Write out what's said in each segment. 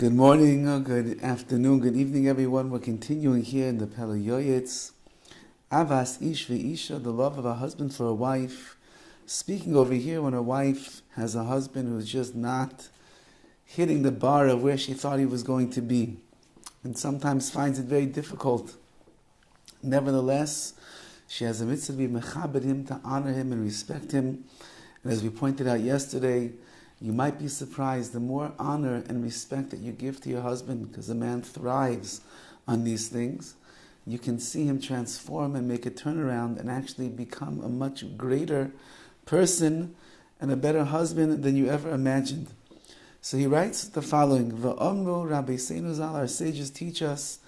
Good morning, good afternoon, good evening, everyone. We're continuing here in the PELE YOETZ. Ahavas Ish ve'isha, the love of a husband for a wife. Speaking over here when a wife has a husband who's just not hitting the bar of where she thought he was going to be, and sometimes finds it very difficult. Nevertheless, she has a mitzvah to be mechabed him, to honor him and respect him. And as we pointed out yesterday, you might be surprised the more honor and respect that you give to your husband, because a man thrives on these things, you can see him transform and make a turnaround and actually become a much greater person and a better husband than you ever imagined. So he writes the following: V'omru Rabbi Zal, our sages teach us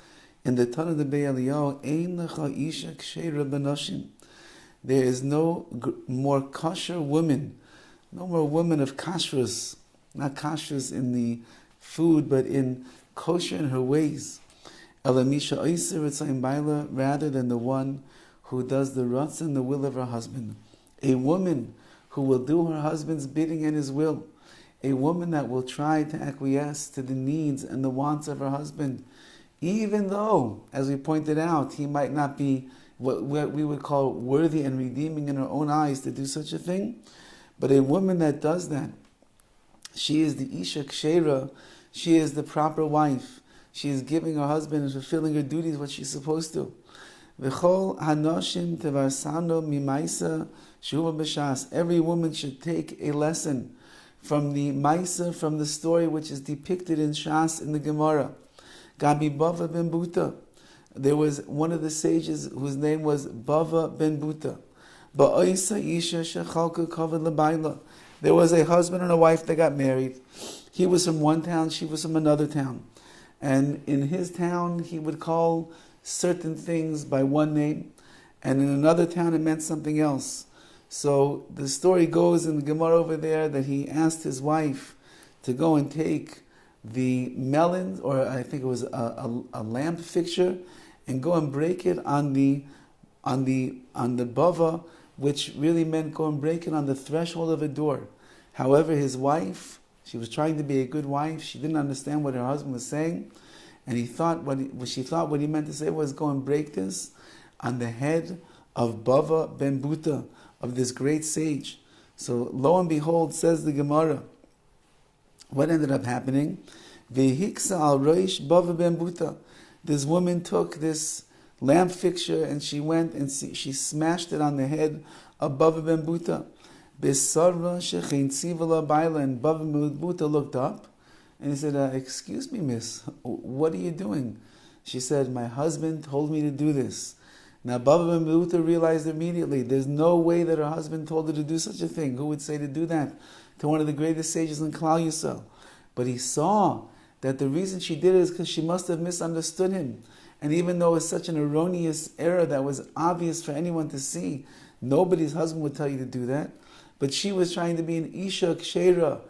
in the Tanakh of PELE YOETZ, Ein lecha isha ksheira b'noshim. There is no more kosher woman, no more woman of kashrus, not kashrus in the food, but in kosher in her ways. Elamisha oiser etzayim baila, rather than the one who does the ratzon, the will of her husband. A woman who will do her husband's bidding and his will. A woman that will try to acquiesce to the needs and the wants of her husband, even though, as we pointed out, he might not be what we would call worthy and redeeming in her own eyes to do such a thing. But a woman that does that, she is the Isha Ksheira, she is the proper wife. She is giving her husband and fulfilling her duties, what she's supposed to. V'chol hanoshim tevarsano mimaisa shuva b'shas. Every woman should take a lesson from the maisa, from the story which is depicted in Shas, in the Gemara. Gabi Bava ben Buta. There was one of the sages whose name was Bava ben Buta. There was a husband and a wife that got married. He was from one town, she was from another town. And in his town, he would call certain things by one name, and in another town it meant something else. So the story goes in the Gemara over there that he asked his wife to go and take the melon, or I think it was a lamp fixture, and go and break it on the bava, which really meant go and break it on the threshold of a door. However, his wife, she was trying to be a good wife. She didn't understand what her husband was saying, and she thought what he meant to say was go and break this on the head of Bava ben Buta, of this great sage. So lo and behold, says the Gemara, what ended up happening? Vehiksa al roish Bava ben Buta. This woman took this lamp fixture and she went and she smashed it on the head of Bava ben Buta. Besarva shechein tzivala baila, and Bava ben Buta looked up and he said, excuse me, miss, what are you doing? She said, my husband told me to do this. Now Bava ben Buta realized immediately, there's no way that her husband told her to do such a thing. Who would say to do that to one of the greatest sages in Klal Yisrael? But he saw that the reason she did it is because she must have misunderstood him. And even though it's such an erroneous error that was obvious for anyone to see, nobody's husband would tell you to do that. But she was trying to be an Isha Ksheira,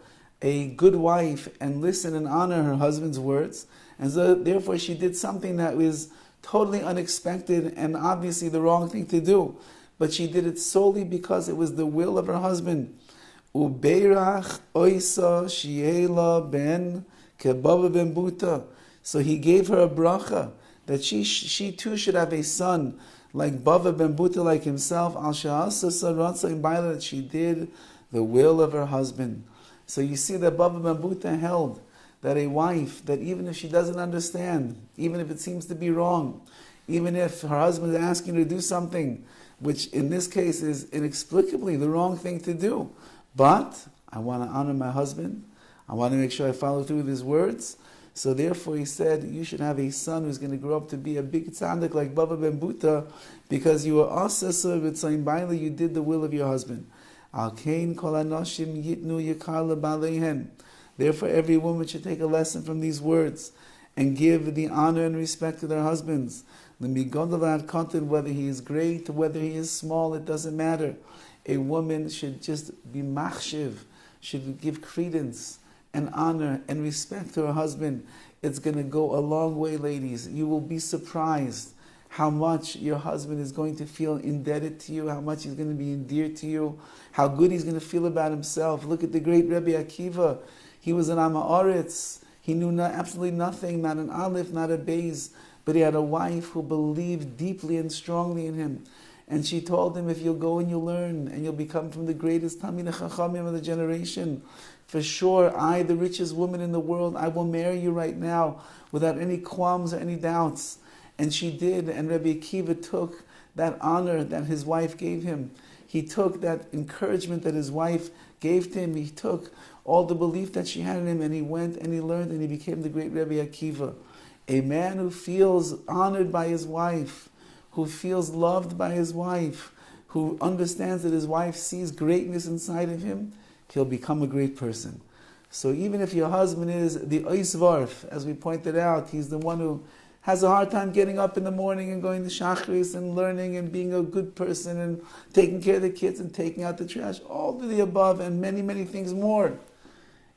a good wife, and listen and honor her husband's words. And so therefore she did something that was totally unexpected and obviously the wrong thing to do. But she did it solely because it was the will of her husband. Ubeirach oisa shiela ben kebava ben buta. So he gave her a bracha that she too should have a son like Bava ben Buta, like himself, al she'asa saratza in baila, that she did the will of her husband. So you see that Bava ben Buta held that a wife, that even if she doesn't understand, even if it seems to be wrong, even if her husband is asking her to do something, which in this case is inexplicably the wrong thing to do, but I want to honor my husband, I want to make sure I follow through with his words. So therefore he said, you should have a son who's going to grow up to be a big tzaddik like Bava ben Buta, because you were asasa v'tzayim baila, you did the will of your husband. Al kain kol anoshim yitnu yikar lebaleihem. Therefore every woman should take a lesson from these words and give the honor and respect to their husbands. Whether he is great or whether he is small, it doesn't matter. A woman should just be machshiv, should give credence and honor and respect to her husband. It's going to go a long way, ladies. You will be surprised how much your husband is going to feel indebted to you, how much he's going to be endeared to you, how good he's going to feel about himself. Look at the great Rabbi Akiva. He was an Horowitz. He knew absolutely nothing, not an aleph, not a beis, but he had a wife who believed deeply and strongly in him. And she told him, if you'll go and you'll learn, and you'll become from the greatest Talmidei Chachamim of the generation, for sure, I, the richest woman in the world, I will marry you right now without any qualms or any doubts. And she did, and Rabbi Akiva took that honor that his wife gave him. He took that encouragement that his wife gave to him. He took all the belief that she had in him, and he went and he learned, and he became the great Rabbi Akiva. A man who feels honored by his wife, who feels loved by his wife, who understands that his wife sees greatness inside of him, he'll become a great person. So even if your husband is the oisvarf, as we pointed out, he's the one who has a hard time getting up in the morning and going to shachris and learning and being a good person and taking care of the kids and taking out the trash, all of the above and many, many things more.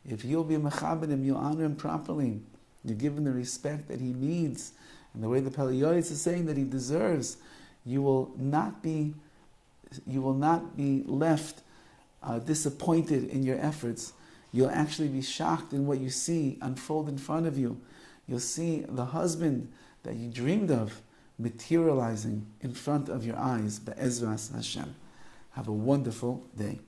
If you'll be mechabed him, you'll honor him properly. You give him the respect that he needs. And the way the PELE YOETZ is saying that he deserves, you will not be left disappointed in your efforts. You'll actually be shocked in what you see unfold in front of you. You'll see the husband that you dreamed of materializing in front of your eyes. Be'ezras Hashem. Have a wonderful day.